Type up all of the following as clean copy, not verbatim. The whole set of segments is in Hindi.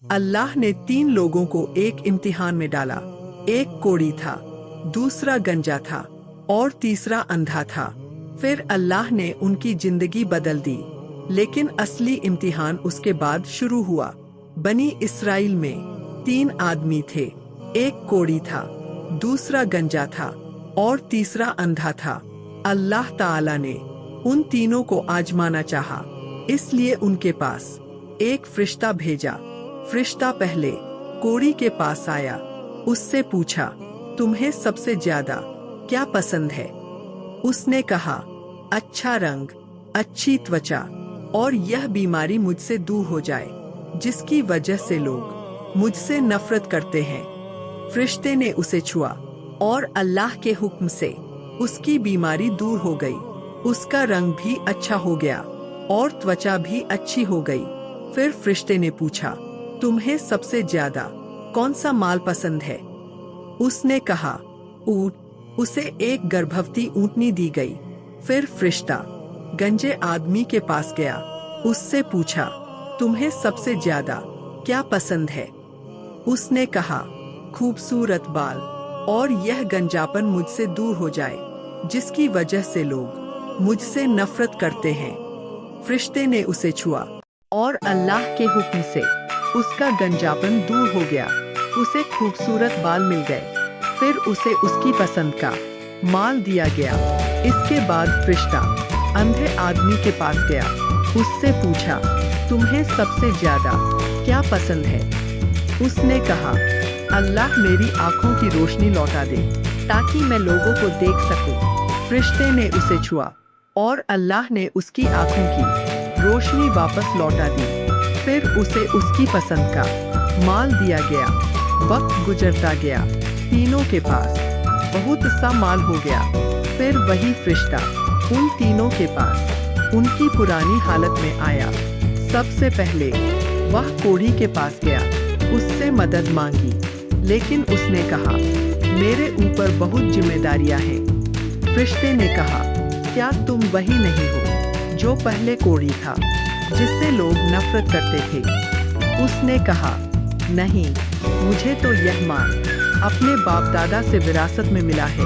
अल्लाह ने 3 लोगों को एक इम्तिहान में डाला। एक कोढ़ी था, दूसरा गंजा था और तीसरा अंधा था। फिर अल्लाह ने उनकी जिंदगी बदल दी। लेकिन असली इम्तिहान उसके बाद शुरू हुआ। बनी इस्राइल में 3 आदमी थे। एक कोढ़ी था, दूसरा गंजा था और तीसरा अंधा था। अल्लाह ताला ने उन तीनों को आजमाना चाहा, इसलिए उनके पास एक फरिश्ता भेजा। फरिश्ता पहले कोढ़ी के पास आया। उससे पूछा, तुम्हें सबसे ज्यादा क्या पसंद है? उसने कहा, अच्छा रंग, अच्छी त्वचा और यह बीमारी मुझसे दूर हो जाए जिसकी वजह से लोग मुझसे नफरत करते हैं। फरिश्ते ने उसे छुआ और अल्लाह के हुक्म से उसकी बीमारी दूर हो गई। उसका रंग भी अच्छा हो गया और त्वचा भी अच्छी हो गई। फिर फरिश्ते ने पूछा, तुम्हें सबसे ज्यादा कौन सा माल पसंद है? उसने कहा, ऊंट। उसे एक गर्भवती ऊंटनी दी गई। फिर फरिश्ता गंजे आदमी के पास गया। उससे पूछा, तुम्हें सबसे ज्यादा क्या पसंद है? उसने कहा, खूबसूरत बाल और यह गंजापन मुझसे दूर हो जाए जिसकी वजह से लोग मुझसे नफरत करते हैं। फरिश्ते ने उसे छुआ और अल्लाह के हुक्म से उसका गंजापन दूर हो गया। उसे खूबसूरत बाल मिल गए। फिर उसे उसकी पसंद का माल दिया गया। इसके बाद फरिश्ता अंधे आदमी के पास गया। उससे पूछा, तुम्हें सबसे ज्यादा क्या पसंद है? उसने कहा, अल्लाह मेरी आंखों की रोशनी लौटा दे ताकि मैं लोगों को देख सकूं। फरिश्ते ने उसे छुआ और अल्लाह ने उसकी आंखों की रोशनी वापस लौटा दी। फिर उसे उसकी पसंद का माल दिया गया। वक्त गुजरता गया। तीनों के पास बहुत सा माल हो गया। फिर वही फरिश्ता उन तीनों के पास उनकी पुरानी हालत में आया। सबसे पहले वह कोढ़ी के पास गया। उससे मदद मांगी, लेकिन उसने कहा, मेरे ऊपर बहुत जिम्मेदारियां हैं। फरिश्ते ने कहा, क्या तुम वही नहीं हो जो पहले कोढ़ी था, जिससे लोग नफरत करते थे? उसने कहा, नहीं, मुझे तो यह माल अपने बाप दादा से विरासत में मिला है।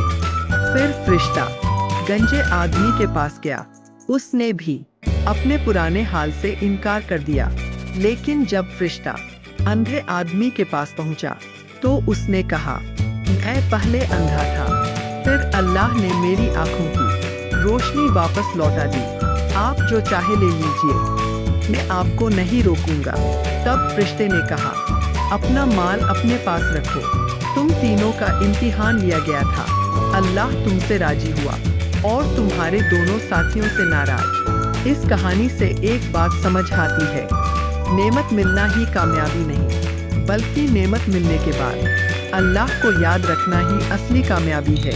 फिर फरिश्ता गंजे आदमी के पास गया। उसने भी अपने पुराने हाल से इनकार कर दिया। लेकिन जब फरिश्ता अंधे आदमी के पास पहुंचा, तो उसने कहा, मैं पहले अंधा था, फिर अल्लाह ने मेरी आंखों की रोशनी वापस लौटा दी। आप जो चाहे ले लीजिए, मैं आपको नहीं रोकूंगा। तब फरिश्ते ने कहा, अपना माल अपने पास रखो। तुम तीनों का इम्तिहान लिया गया था। अल्लाह तुमसे राजी हुआ और तुम्हारे दोनों साथियों से नाराज। इस कहानी से एक बात समझ आती है, नेमत मिलना ही कामयाबी नहीं, बल्कि नेमत मिलने के बाद अल्लाह को याद रखना ही असली कामयाबी है।